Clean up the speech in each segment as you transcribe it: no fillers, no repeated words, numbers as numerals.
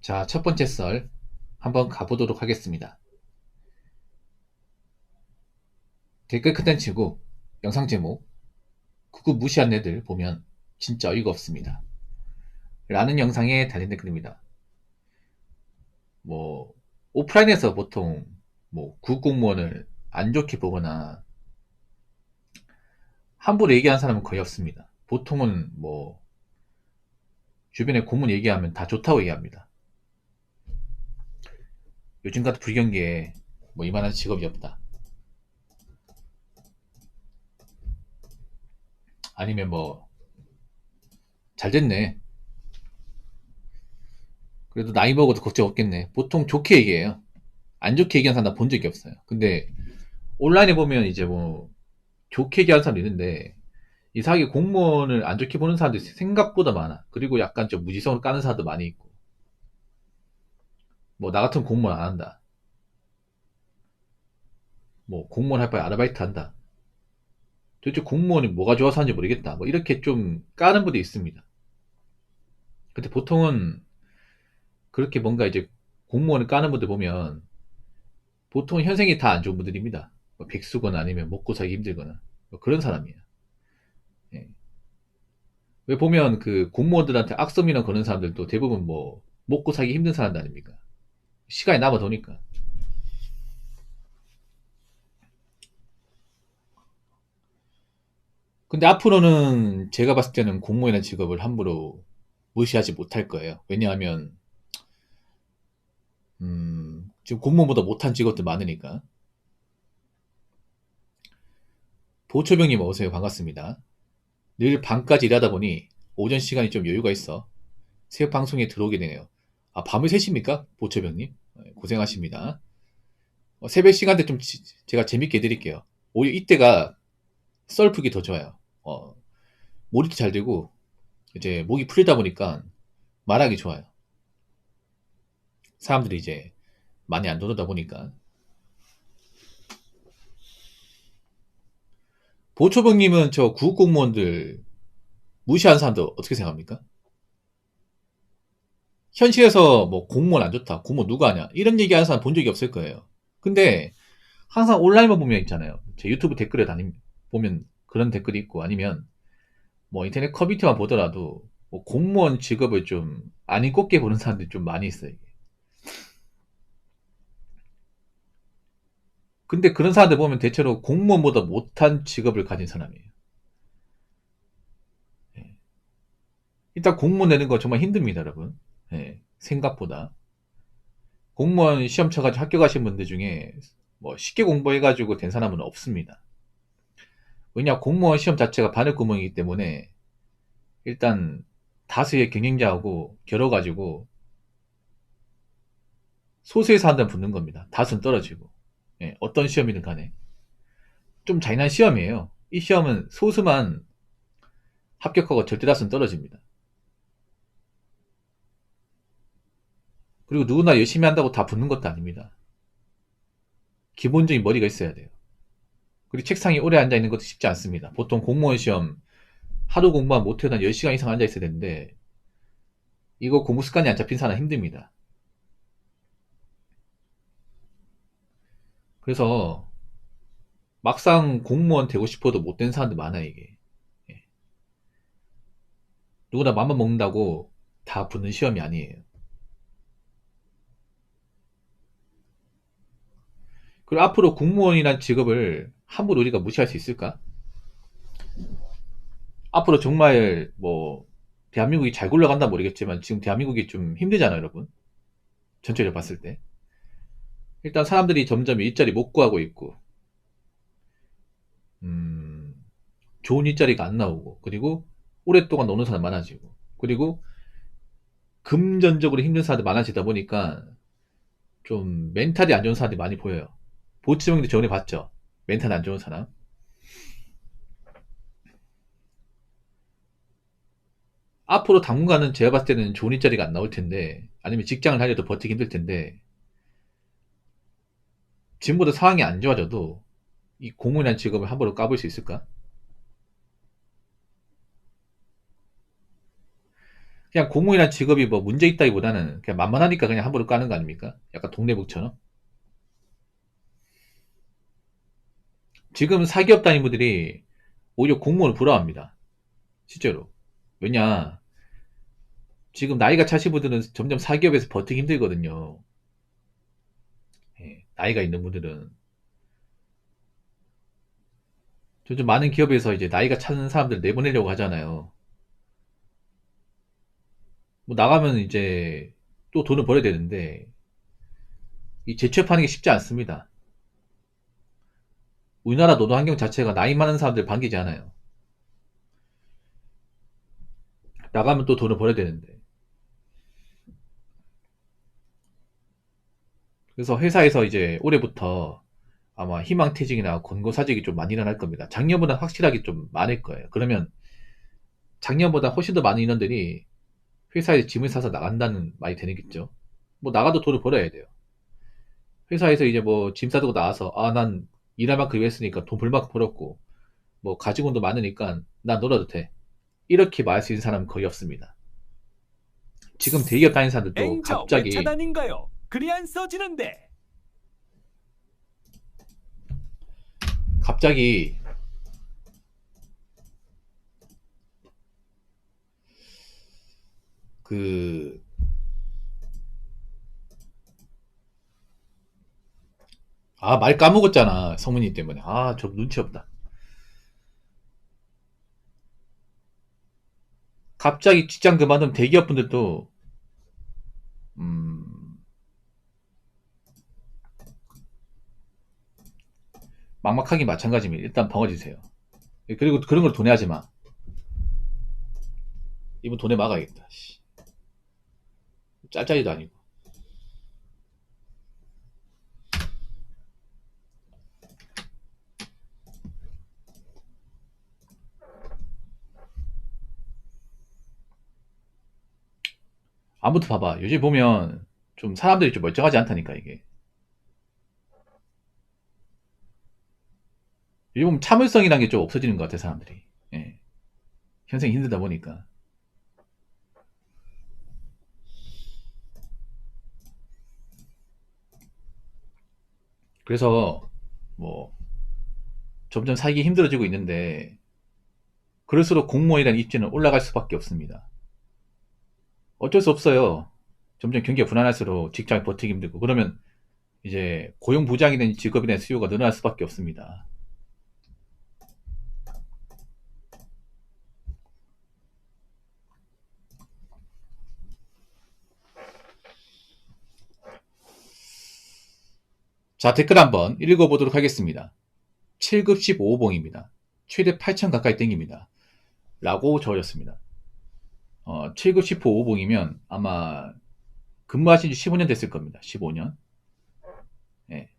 자, 첫 번째 썰 한번 가보도록 하겠습니다. 댓글 컨텐츠고 영상 제목 그거 무시한 애들 보면 진짜 어이가 없습니다. 라는 영상에 달린 댓글입니다. 뭐 오프라인에서 보통 뭐 국공무원을 안 좋게 보거나 함부로 얘기하는 사람은 거의 없습니다. 보통은 뭐 주변에 공무원 얘기하면 다 좋다고 얘기합니다. 요즘 같은 불경기에 뭐 이만한 직업이 없다. 아니면 뭐 잘 됐네. 그래도 나이 먹어도 걱정 없겠네. 보통 좋게 얘기해요. 안 좋게 얘기하는 사람 나 본 적이 없어요. 근데 온라인에 보면 이제 뭐 좋게 얘기하는 사람도 있는데 이상하게 공무원을 안 좋게 보는 사람들이 생각보다 많아. 그리고 약간 좀 무지성을 까는 사람도 많이 있고. 뭐 나 같은 공무원 안 한다. 뭐 공무원 할 바에 아르바이트 한다. 도대체 공무원이 뭐가 좋아서 하는지 모르겠다. 뭐 이렇게 좀 까는 분도 있습니다. 근데 보통은 그렇게 뭔가 이제 공무원을 까는 분들 보면 보통 현생이 다 안 좋은 분들입니다. 뭐 백수거나 아니면 먹고 살기 힘들거나 뭐 그런 사람이에요. 예. 왜 보면 그 공무원들한테 악성민원 거는 사람들도 대부분 뭐 먹고 살기 힘든 사람들 아닙니까? 시간이 남아 도니까. 근데 앞으로는 제가 봤을 때는 공무원이라는 직업을 함부로 무시하지 못할 거예요. 왜냐하면 지금 공무원보다 못한 직업들 많으니까. 보초병님 어서오세요. 반갑습니다. 늘 밤까지 일하다 보니 오전 시간이 좀 여유가 있어 새벽 방송에 들어오게 되네요. 아, 밤을 새십니까? 보초병님? 고생하십니다. 새벽 시간대 좀 제가 재밌게 해드릴게요. 오히려 이때가 썰 풀기 더 좋아요. 몰입도 잘 되고 이제 목이 풀리다 보니까 말하기 좋아요. 사람들이 이제 많이 안 들어오다 보니까. 보초병님은 저 구급공무원들 무시하는 사람들 어떻게 생각합니까? 현실에서 뭐 공무원 안 좋다, 공무원 누가 하냐 이런 얘기하는 사람 본 적이 없을 거예요. 근데 항상 온라인만 보면 있잖아요. 제 유튜브 댓글에 보면 그런 댓글이 있고 아니면 뭐 인터넷 커뮤니티만 보더라도 뭐 공무원 직업을 좀 안 인꼽게 보는 사람들이 좀 많이 있어요. 이게. 근데 그런 사람들 보면 대체로 공무원보다 못한 직업을 가진 사람이에요. 예. 일단 공무원 내는 거 정말 힘듭니다, 여러분. 예, 생각보다. 공무원 시험 쳐가지고 합격하신 분들 중에 뭐 쉽게 공부해가지고 된 사람은 없습니다. 왜냐, 공무원 시험 자체가 바늘구멍이기 때문에 일단 다수의 경쟁자하고 겨뤄가지고 소수의 사람들은 붙는 겁니다. 다수는 떨어지고. 예, 어떤 시험이든 간에. 좀 잔인한 시험이에요. 이 시험은 소수만 합격하고 절대 다수는 떨어집니다. 그리고 누구나 열심히 한다고 다 붙는 것도 아닙니다. 기본적인 머리가 있어야 돼요. 그리고 책상에 오래 앉아 있는 것도 쉽지 않습니다. 보통 공무원 시험 하루 공부만 못해도 한 10시간 이상 앉아 있어야 되는데 이거 공부 습관이 안 잡힌 사람 힘듭니다. 그래서 막상 공무원 되고 싶어도 못 된 사람들 많아요, 이게. 예. 누구나 맘만 먹는다고 다 붙는 시험이 아니에요. 그리고 앞으로 공무원이란 직업을 함부로 우리가 무시할 수 있을까? 앞으로 정말 뭐 대한민국이 잘 굴러간다 모르겠지만 지금 대한민국이 좀 힘들잖아요, 여러분. 전체적으로 봤을 때. 일단 사람들이 점점 일자리 못 구하고 있고, 음, 좋은 일자리가 안 나오고, 그리고 오랫동안 노는 사람 많아지고, 그리고 금전적으로 힘든 사람들 많아지다 보니까 좀 멘탈이 안 좋은 사람들이 많이 보여요. 보치병도 전에 봤죠. 멘탈 안 좋은 사람. 앞으로 당분간은 제가 봤을 때는 좋은 일자리가 안 나올 텐데, 아니면 직장을 다녀도 버티기 힘들 텐데, 지금보다 상황이 안 좋아져도 이 공무원이라는 직업을 함부로 까볼 수 있을까? 그냥 공무원이란 직업이 뭐 문제 있다기보다는 그냥 만만하니까 그냥 함부로 까는 거 아닙니까? 약간 동네북처럼. 지금 사기업 단위분들이 오히려 공무원을 부러워합니다. 실제로. 왜냐, 지금 나이가 차신 분들은 점점 사기업에서 버티기 힘들거든요. 예, 나이가 있는 분들은. 요즘 많은 기업에서 이제 나이가 차는 사람들 내보내려고 하잖아요. 뭐 나가면 이제 또 돈을 벌어야 되는데, 이 재취업하는 게 쉽지 않습니다. 우리나라 노동 환경 자체가 나이 많은 사람들 반기지 않아요. 나가면 또 돈을 벌어야 되는데. 그래서 회사에서 이제 올해부터 아마 희망퇴직이나 권고사직이 좀 많이 일어날 겁니다. 작년보다 확실하게 좀 많을 거예요. 그러면 작년보다 훨씬 더 많은 인원들이 회사에 짐을 싸서 나간다는 말이 되겠죠. 뭐 나가도 돈을 벌어야 돼요. 회사에서 이제 뭐 짐 싸두고 나와서 아 난 일할 만큼 일했으니까 돈 벌 만큼 벌었고 뭐 가지고도 많으니까 난 놀아도 돼. 이렇게 말할 수 있는 사람은 거의 없습니다. 지금 대기업 다니는 사람들도 앵저 왜 갑자기 차단인가요? 글이 안 써지는데. 갑자기 그 아, 말 까먹었잖아. 성문이 때문에. 아, 저 눈치 없다. 갑자기 직장 그만두면 대기업 분들도, 음, 막막하긴 마찬가지입니다. 일단 벙어지세요. 그리고 그런 걸 돈에 하지 마. 이분 돈에 막아야겠다. 씨. 짤짤이도 아니고. 아무튼 봐봐. 요즘 보면 좀 사람들이 좀 멀쩡하지 않다니까, 이게. 요즘 보면 참을성이라는 게 좀 없어지는 것 같아, 사람들이. 예. 현생이 힘들다 보니까. 그래서, 뭐, 점점 살기 힘들어지고 있는데, 그럴수록 공무원이라는 입지는 올라갈 수밖에 없습니다. 어쩔 수 없어요. 점점 경기가 불안할수록 직장에 버티기 힘들고, 그러면 이제 고용부장이 된 직업에 대한 수요가 늘어날 수밖에 없습니다. 자, 댓글 한번 읽어보도록 하겠습니다. 7급 15호봉입니다. 최대 8천 가까이 땡깁니다. 라고 적어졌습니다. 7급 15호봉이면 아마 근무하신 지 15년 됐을 겁니다. 15년. 예.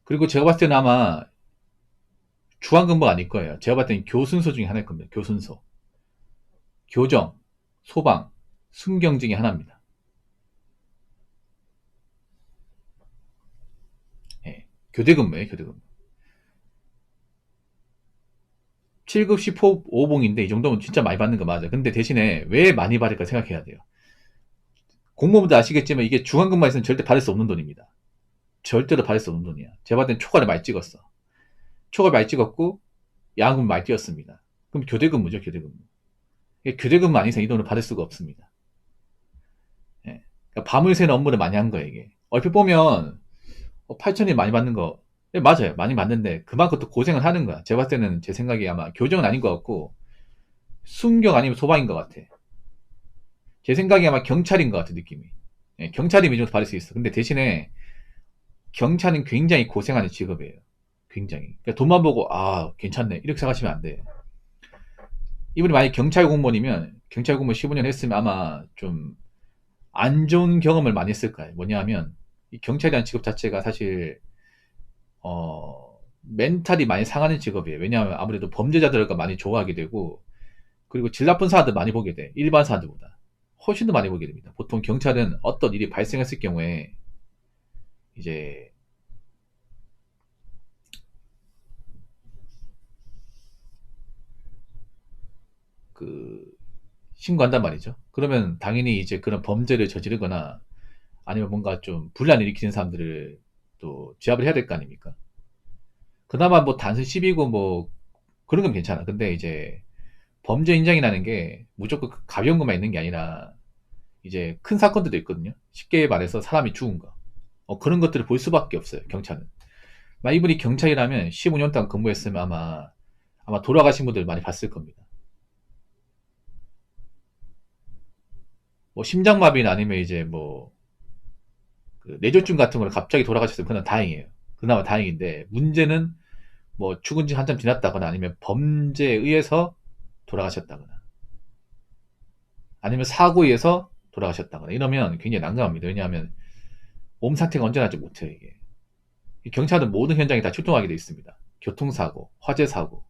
그리고 제가 봤을 때는 아마 주한근무가 아닐 거예요. 제가 봤을 때는 교순서 중에 하나일 겁니다. 교순서. 교정, 소방, 순경 중에 하나입니다. 예. 교대근무예요, 교대근무. 7급 15봉인데 이 정도면 진짜 많이 받는 거 맞아. 근데 대신에 왜 많이 받을까 생각해야 돼요. 공무원도 아시겠지만 이게 중앙근무에서는 절대 받을 수 없는 돈입니다. 절대로 받을 수 없는 돈이야. 제가 봤을 땐 초과를 많이 찍었어. 초과를 많이 찍었고 야근을 많이 뛰었습니다. 그럼 교대근무죠, 교대근무. 교대근무 아닌 이상 이 돈을 받을 수가 없습니다. 예. 그러니까 밤을 새는 업무를 많이 한 거예요, 이게. 얼핏 보면 8천이 많이 받는 거 맞아요. 많이 받는데 그만큼 또 고생을 하는 거야. 제가 봤을 때는 제 생각에 아마 교정은 아닌 것 같고 순경 아니면 소방인 것 같아. 제 생각에 아마 경찰인 것 같아, 느낌이. 예, 경찰이면 이 정도 받을 수 있어. 근데 대신에 경찰은 굉장히 고생하는 직업이에요. 굉장히. 그러니까 돈만 보고 아 괜찮네 이렇게 생각하시면 안 돼. 이분이 만약 경찰 공무원이면 경찰 공무원 15년 했으면 아마 좀 안 좋은 경험을 많이 했을 거예요. 뭐냐 하면 이 경찰이라는 직업 자체가 사실 멘탈이 많이 상하는 직업이에요. 왜냐하면 아무래도 범죄자들과 많이 좋아하게 되고 그리고 질 나쁜 사람들 많이 보게 돼. 일반 사람들보다 훨씬 더 많이 보게 됩니다. 보통 경찰은 어떤 일이 발생했을 경우에 이제 그 신고한단 말이죠. 그러면 당연히 이제 그런 범죄를 저지르거나 아니면 뭔가 좀 분란을 일으키는 사람들을 또 제압을 해야 될 거 아닙니까? 그나마 뭐 단순 시비고 뭐 그런 건 괜찮아. 근데 이제 범죄 인정이라는 게 무조건 그 가벼운 것만 있는 게 아니라 이제 큰 사건들도 있거든요. 쉽게 말해서 사람이 죽은 거. 그런 것들을 볼 수밖에 없어요. 경찰은. 만약 이분이 경찰이라면 15년 동안 근무했으면 아마 돌아가신 분들 많이 봤을 겁니다. 뭐 심장마비나 아니면 이제 뭐 뇌졸중 같은 거를 갑자기 돌아가셨으면 그건 다행이에요. 그나마 다행인데 문제는 뭐 죽은 지 한참 지났다거나 아니면 범죄에 의해서 돌아가셨다거나 아니면 사고에 의해서 돌아가셨다거나 이러면 굉장히 난감합니다. 왜냐하면 몸 상태가 언제나 지 못해요. 이게 경찰은 모든 현장에 다 출동하게 되어 있습니다. 교통사고, 화재사고,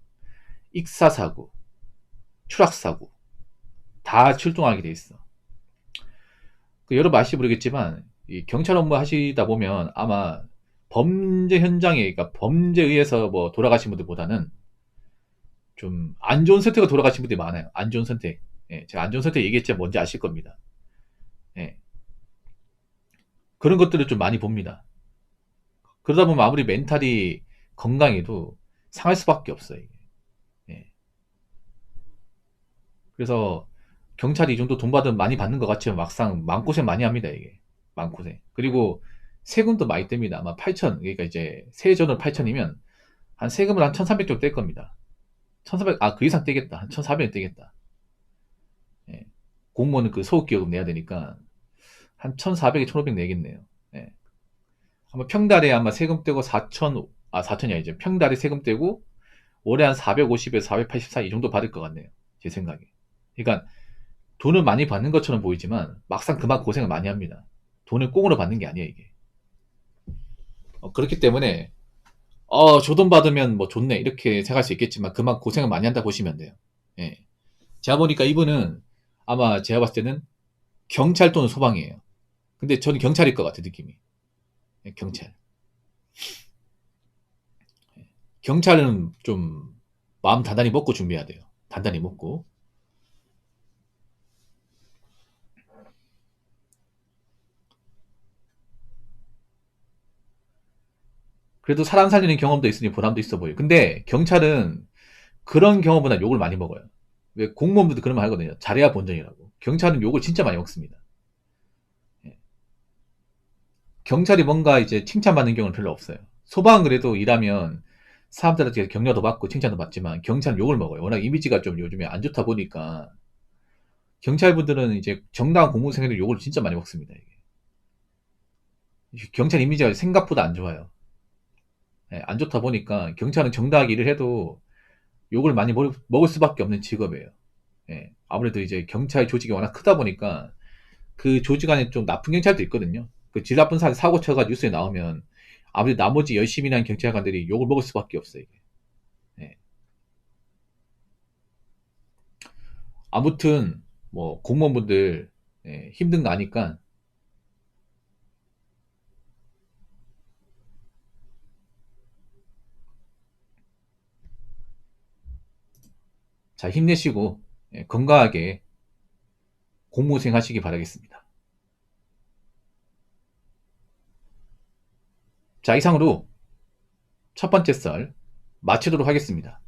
익사사고, 추락사고 다 출동하게 되어 있어. 여러분 아실지 모르겠지만 이 경찰 업무 하시다 보면 아마 범죄 현장에 그러니까 범죄에 의해서 뭐 돌아가신 분들보다는 좀 안 좋은 선택으로 돌아가신 분들이 많아요. 안 좋은 선택. 예, 제가 안 좋은 선택 얘기했지만 뭔지 아실 겁니다. 예, 그런 것들을 좀 많이 봅니다. 그러다 보면 아무리 멘탈이 건강해도 상할 수밖에 없어요. 이게. 예. 그래서 경찰이 이 정도 돈 받으면 많이 받는 것 같지만 막상 마음고생 많이 합니다. 이게 마음고생. 그리고 세금도 많이 뗍니다. 아마 8천 그러니까 이제 세전을 8천이면 한 세금을 한 1,300 정도 뗄 겁니다. 1,400, 그 이상 떼겠다. 한 1,400은 떼겠다. 예. 공무원은 그 소득기여금 내야 되니까 한 1,400에 1,500 내겠네요. 예. 아마 평달에 아마 세금 떼고 4천, 4천이 아니죠. 평달에 세금 떼고 월에 한 450에서 480 사이 이 정도 받을 것 같네요. 제 생각에. 그러니까 돈을 많이 받는 것처럼 보이지만 막상 그만 고생을 많이 합니다. 돈을 꽁으로 받는 게 아니에요, 이게. 그렇기 때문에 저 돈 받으면 뭐 좋네 이렇게 생각할 수 있겠지만 그만 고생을 많이 한다 보시면 돼요. 예. 제가 보니까 이분은 아마 제가 봤을 때는 경찰 또는 소방이에요. 근데 저는 경찰일 것 같아 느낌이. 예, 경찰. 경찰은 좀 마음 단단히 먹고 준비해야 돼요. 단단히 먹고. 그래도 사람 살리는 경험도 있으니 보람도 있어 보여요. 근데 경찰은 그런 경험보다 욕을 많이 먹어요. 왜 공무원들도 그런 말 하거든요. 잘해야 본전이라고. 경찰은 욕을 진짜 많이 먹습니다. 예. 경찰이 뭔가 이제 칭찬받는 경우는 별로 없어요. 소방은 그래도 일하면 사람들한테 격려도 받고 칭찬도 받지만 경찰은 욕을 먹어요. 워낙 이미지가 좀 요즘에 안 좋다 보니까 경찰분들은 이제 정당한 공무생활을 욕을 진짜 많이 먹습니다. 이게. 경찰 이미지가 생각보다 안 좋아요. 예, 안 좋다 보니까 경찰은 정당하게 일을 해도 욕을 많이 먹을 수밖에 없는 직업이에요. 예, 아무래도 이제 경찰 조직이 워낙 크다 보니까 그 조직 안에 좀 나쁜 경찰도 있거든요. 그 질 나쁜 사고 쳐가 뉴스에 나오면 아무래도 나머지 열심히 일하는 경찰관들이 욕을 먹을 수밖에 없어요. 이게. 예. 아무튼 뭐 공무원분들 힘든 거 아니까 잘 힘내시고 건강하게 공무생 하시기 바라겠습니다. 자, 이상으로 첫 번째 썰 마치도록 하겠습니다.